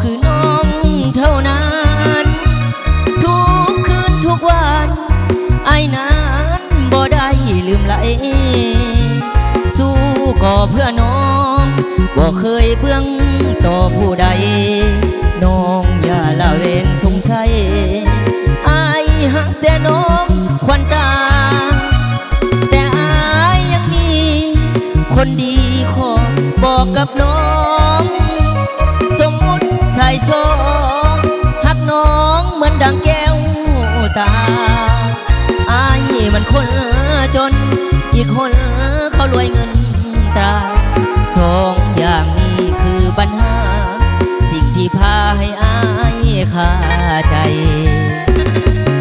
คือน้องเท่านั้นทุกคืนทุกวันไอ้นั้นบ่ได้ลืมไหลสู้ก่อเพื่อน้องบ่เคยเบื้องต่อผู้ใดน้องอย่าละเวงสงสัยอายหักแต่น้องควันตาแต่อายยังมีคนดีขอบอกกับน้องสมมุติใส่ซองหักน้องเหมือนดังแก้วตาอายมันคนจนอีกคนเขารวยเงินตราสองอย่างนี้คือปัญหาสิ่งที่พาให้อายคาใจ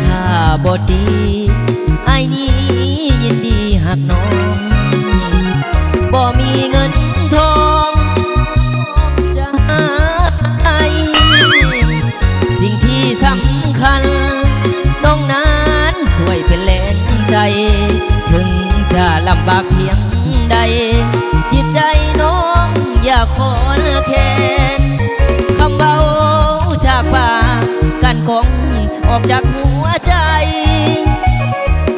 ถ้าบทดีอายนี้ยินดีหักน้องบ่มีเงินทองจะให้สิ่งที่สำคัญน้องนั้นสวยเป็นแรงใจถึงจะลำบากเพียงใดจิตใจน้องอย่าขอแค้นคำเบาจากปากกันกองออกจากหัวใจ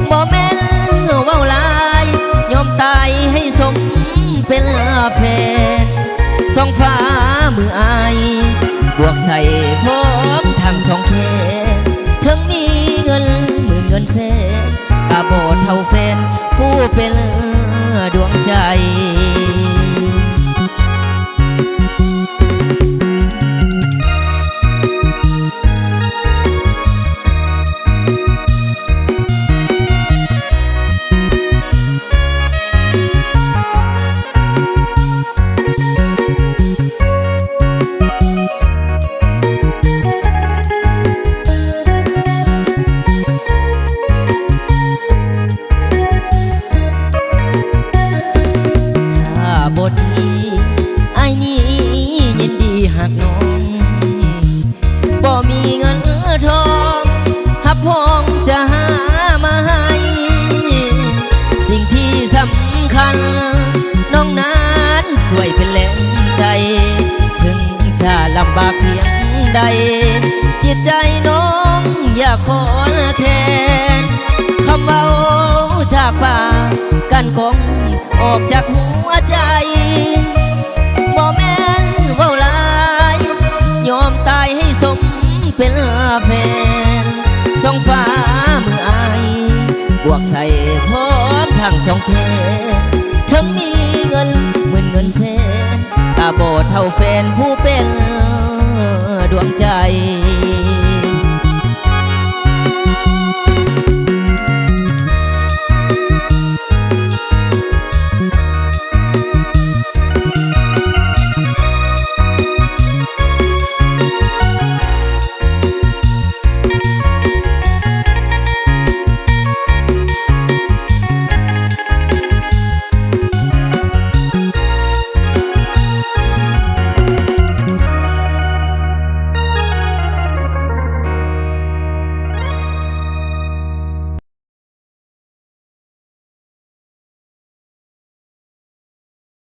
บ่แม่นเว้าลายยอมตายให้สมเป็นแฟนสองฟ้ามืออายบวกใส่พร้อมทางสองแขนถึงมีเงินหมื่นเงินแสนตาบอดเท่าแฟนผู้เป็นดวงใจบทนี้ไอ้นี้ยินดีหักน้องบ่มีเงินทองหับพ้องจะหามาให้สิ่งที่สำคัญน้องนั้นสวยเป็นแรงใจถึงจะลำบากเพียงใดจิตใจน้องอย่าขอแค้นคำเบาจากปากกันกองออกจากหัวใจบ่แม่นเว้าลายยอมตายให้สมเป็นแฟนสองฟ้ามืออายบวกใส่พร้อมทั้งสองแขนทั้งมีเงินหมื่นเงินแสนตาบอดเท่าแฟนผู้เป็นดวงใจ